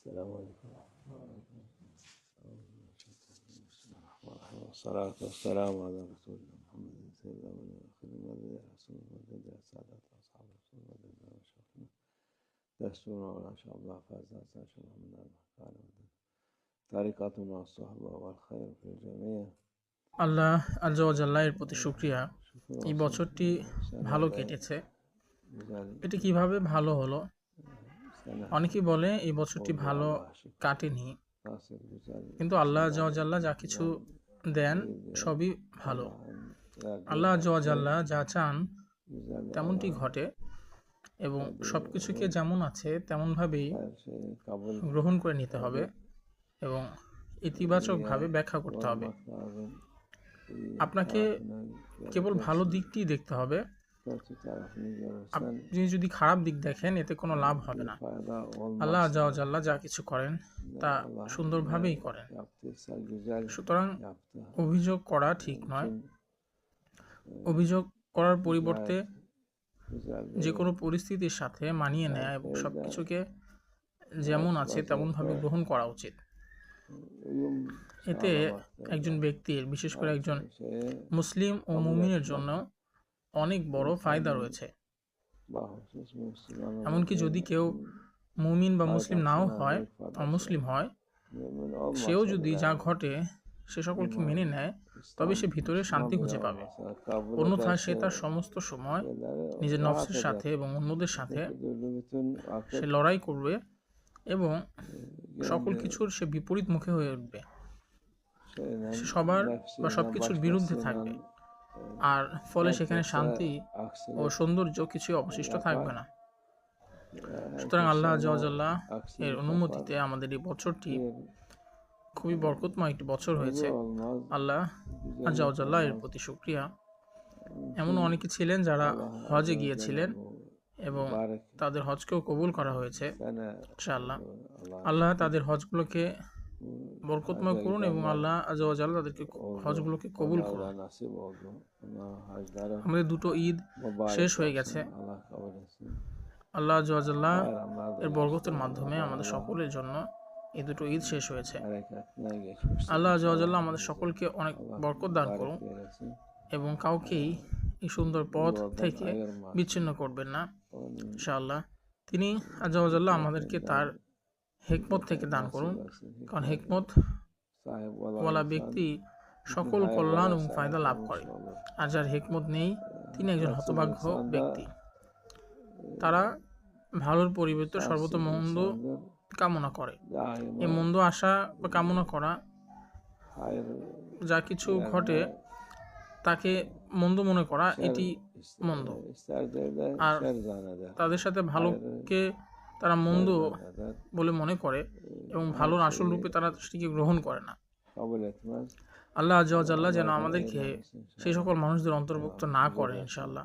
السلام عليكم. والصلاة والسلام على رسول الله محمد سيد الأولين والآخرين والذي رسول الله السادات أصحاب رسول الله وشرفنا دستورنا ولا شاء الله فاز أساس محمد قال طريقتنا والصحبة والخير في الجميع. আল্লাহ আজ্জা ওয়া জাল্লা এর প্রতি শুকরিয়া। এই বছরটি ভালো কেটেছে। এটি কিভাবে ভালো হলো? অনেকেই বলে এই বছরটি ভালো কাটেনি, কিন্তু আল্লাহ আজ্জা ওয়া জাল্লা যা কিছু দেন সবই ভালো। আল্লাহ আজ্জা ওয়া জাল্লা যা চান তেমনটি ঘটে এবং সব কিছুকে যেমন আছে তেমনভাবেই গ্রহণ করে নিতে হবে এবং ইতিবাচকভাবে ব্যাখ্যা করতে হবে। আপনাকে কেবল ভালো দিকটি দেখতে হবে। আপনি যদি খারাপ দিক দেখেন এতে কোনো লাভ হবে না। আল্লাহ আজ্জা ওয়া জাল্লা যা কিছু করেন তা সুন্দরভাবেই করেন। সুতরাং অভিযোগ করা ঠিক নয়। অভিযোগ করার পরিবর্তে যে কোনো পরিস্থিতির সাথে মানিয়ে নেয়া এবং সব কিছুকে যেমন আছে তেমনভাবে গ্রহণ করা উচিত। এতে একজন ব্যক্তির, বিশেষ করে একজন মুসলিম ও মুমিনের জন্য অনেক বড় ফায়দা রয়েছে। এমনকি যদি কেউ মুমিন বা মুসলিম নাও হয়, অমুসলিম হয়, সেও যদি যা ঘটে সে সকলকে মেনে নেয়, তবে সে ভিতরে শান্তি খুঁজে পাবে। অন্যথায় সে তার সমস্ত সময় নিজের নফসের সাথে এবং অন্যদের সাথে সে লড়াই করবে এবং সকল কিছুর সে বিপরীত মুখে হয়ে উঠবে। সে সবার বা সবকিছুর বিরুদ্ধে থাকবে, আর ফলে সেখানে শান্তি ও সৌন্দর্য কিছুই অবশিষ্ট থাকবে না। সুতরাং আল্লাহ আজ্জা ওয়া জাল্লা এর অনুমতিতে আমাদের এই বছরটি খুবই বরকতময় একটি বছর হয়েছে। আল্লাহ আজ্জা ওয়া জাল্লা এর প্রতি শুকরিয়া। এমন অনেকে ছিলেন যারা হজে গিয়েছিলেন এবং তাদের হজকেও কবুল করা হয়েছে। ইনশাআল্লাহ আল্লাহ তাদের হজগুলোকে বরকতময় করুন এবং আল্লাহ আজ্জা ওয়া জাল্লা তাদেরকে হজগুলোকে কবুল করুন। আমাদের দুটো ঈদ শেষ হয়ে গেছে। আল্লাহ আজ্জা ওয়া জাল্লা এর বরকতের মাধ্যমে আমাদের সকলের জন্য এই দুটো ঈদ শেষ হয়েছে। আল্লাহ আজ্জা ওয়া জাল্লা আমাদের সকলকে অনেক বরকত দান করুন এবং কাউকেই এই সুন্দর পথ থেকে বিচ্ছিন্ন করবেন না ইনশাআল্লাহ। তিনি আজ্জা ওয়া জাল্লা আমাদেরকে তার হিকমত থেকে দান করুন, কারণ হিকমত ওয়ালা ব্যক্তি সকল কল্যাণ এবং ফায়দা লাভ করে, আর যার হিকমত নেই তিনি একজন হতভাগ্য ব্যক্তি। তারা ভালোর পরিবর্তে সর্বত মন্দ কামনা করে। এই মন্দ আশা বা কামনা করা, যা কিছু ঘটে তাকে মন্দ মনে করা, এটি মন্দ। আর তাদের সাথে ভালোকে তারা মন্দ বলে মনে করে এবং ভালোর আসল রূপে তারা সেটিকে গ্রহণ করে না। আল্লাহ আজ্জা ওয়া জাল্লা যেন আমাদেরকে সেই সকল মানুষদের অন্তর্ভুক্ত না করে ইনশাআল্লাহ।